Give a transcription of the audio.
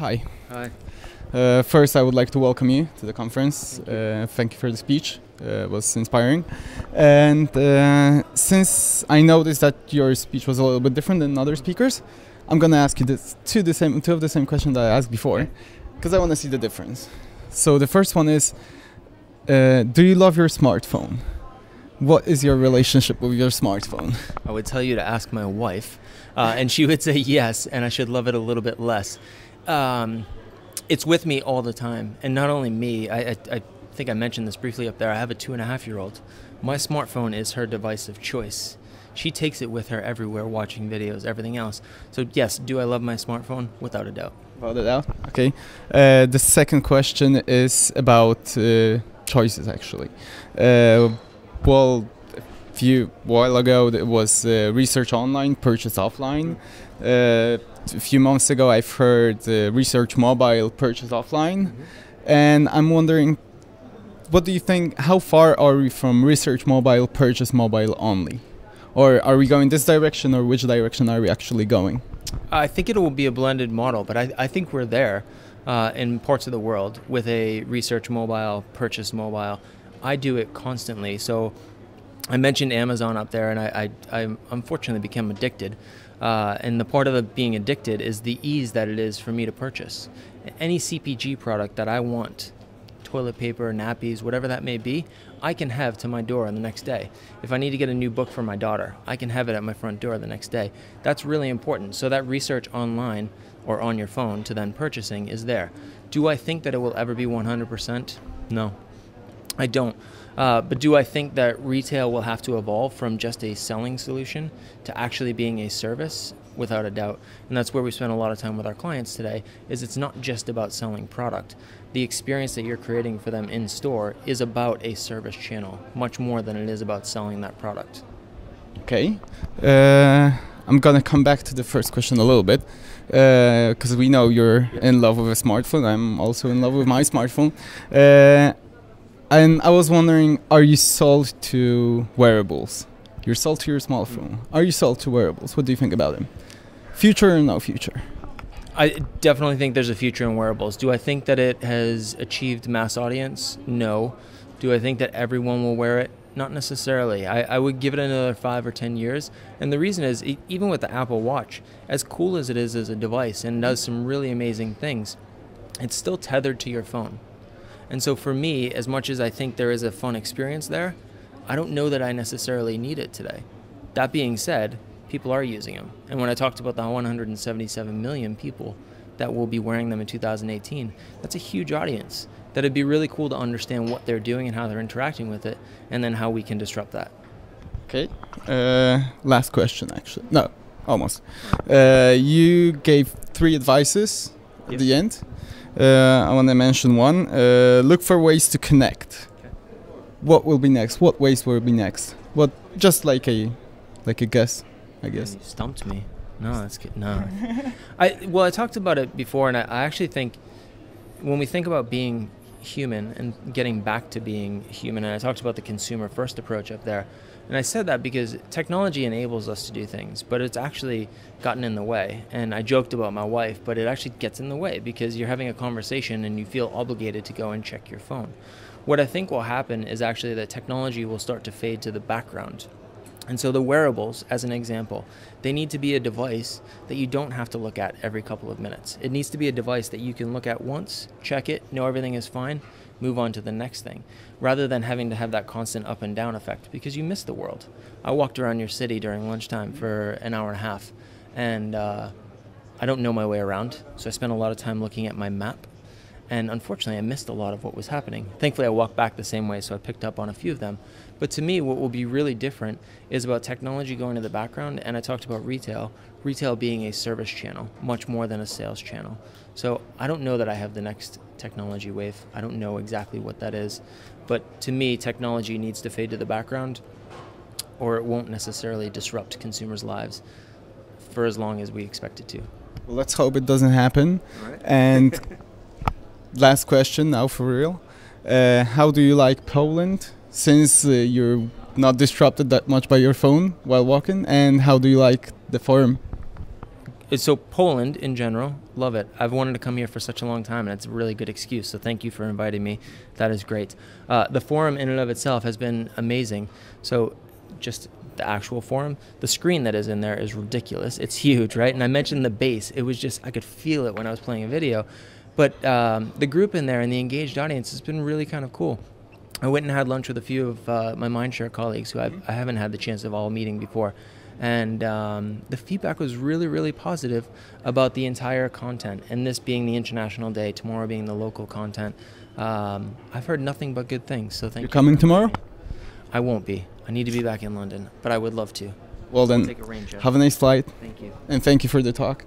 Hi. Hi. First, I would like to welcome you to the conference. Thank you for the speech. It was inspiring. And since I noticed that your speech was a little bit different than other speakers, I'm going to ask you two of the same questions that I asked before, because I want to see the difference. So the first one is, do you love your smartphone? What is your relationship with your smartphone? I would tell you to ask my wife, and she would say yes, and I should love it a little bit less. It's with me all the time, and not only me, I think I mentioned this briefly up there, I have a 2.5-year-old. My smartphone is her device of choice. She takes it with her everywhere, watching videos, everything else. So yes, do I love my smartphone? Without a doubt. Without a doubt, okay. The second question is about choices, actually. Well, a few while ago, it was research online, purchase offline. A few months ago, I've heard research mobile, purchase offline. Mm-hmm. And I'm wondering, what do you think, how far are we from research mobile, purchase mobile only? Or are we going this direction, or which direction are we actually going? I think it will be a blended model, but I think we're there in parts of the world with a research mobile, purchase mobile. I do it constantly. So I mentioned Amazon up there, and I unfortunately became addicted. And the part of the being addicted is the ease that it is for me to purchase. Any CPG product that I want, toilet paper, nappies, whatever that may be, I can have to my door on the next day. If I need to get a new book for my daughter, I can have it at my front door the next day. That's really important. So that research online or on your phone to then purchasing is there. Do I think that it will ever be 100%? No, I don't. But do I think that retail will have to evolve from just a selling solution to actually being a service? Without a doubt. And that's where we spend a lot of time with our clients today, is it's not just about selling product. The experience that you're creating for them in store is about a service channel, much more than it is about selling that product. Okay. I'm going to come back to the first question a little bit, because we know you're in love with a smartphone. I'm also in love with my smartphone. And I was wondering, are you sold to wearables? You're sold to your smartphone. Are you sold to wearables? What do you think about them? Future or no future? I definitely think there's a future in wearables. Do I think that it has achieved mass audience? No. Do I think that everyone will wear it? Not necessarily. I would give it another 5 or 10 years. And the reason is, even with the Apple Watch, as cool as it is as a device and does some really amazing things, it's still tethered to your phone. And so for me, as much as I think there is a fun experience there, I don't know that I necessarily need it today. That being said, people are using them. And when I talked about the 177 million people that will be wearing them in 2018, that's a huge audience. That it'd be really cool to understand what they're doing and how they're interacting with it, and then how we can disrupt that. Okay. Last question, actually. No, almost. You gave 3 advices at the end. I want to mention one. Look for ways to connect. What will be next? What ways will be next? What? Just like a guess, I guess. You stumped me. No, that's good. No. I talked about it before, and I actually think when we think about being human and getting back to being human, and I talked about the consumer first approach up there, and I said that because technology enables us to do things, but it's actually gotten in the way. And I joked about my wife, but it actually gets in the way because you're having a conversation and you feel obligated to go and check your phone. What I think will happen is actually that technology will start to fade to the background. And so the wearables, as an example, they need to be a device that you don't have to look at every couple of minutes. It needs to be a device that you can look at once, check it, know everything is fine, move on to the next thing, rather than having to have that constant up and down effect because you miss the world. I walked around your city during lunchtime for an hour and a half, and I don't know my way around, so I spent a lot of time looking at my map. And unfortunately, I missed a lot of what was happening. Thankfully, I walked back the same way, so I picked up on a few of them. But to me, what will be really different is about technology going to the background, and I talked about retail being a service channel, much more than a sales channel. So I don't know that I have the next technology wave. I don't know exactly what that is. But to me, technology needs to fade to the background, or it won't necessarily disrupt consumers' lives for as long as we expect it to. Well, let's hope it doesn't happen. All right. And last question now, for real. How do you like Poland, since you're not disrupted that much by your phone while walking? And how do you like the forum? So Poland in general, love it. I've wanted to come here for such a long time, and it's a really good excuse. So thank you for inviting me. That is great. The forum in and of itself has been amazing. So just the actual forum, the screen that is in there is ridiculous. It's huge, right? And I mentioned the bass. It was just, I could feel it when I was playing a video. But the group in there and the engaged audience has been really kind of cool. I went and had lunch with a few of my Mindshare colleagues who I haven't had the chance of all meeting before. And the feedback was really, really positive about the entire content. And this being the International Day, tomorrow being the local content, I've heard nothing but good things. So thank you. You're coming tomorrow? I won't be. I need to be back in London, but I would love to. Well then, Take a rain check. have a nice flight. Thank you. And thank you for the talk.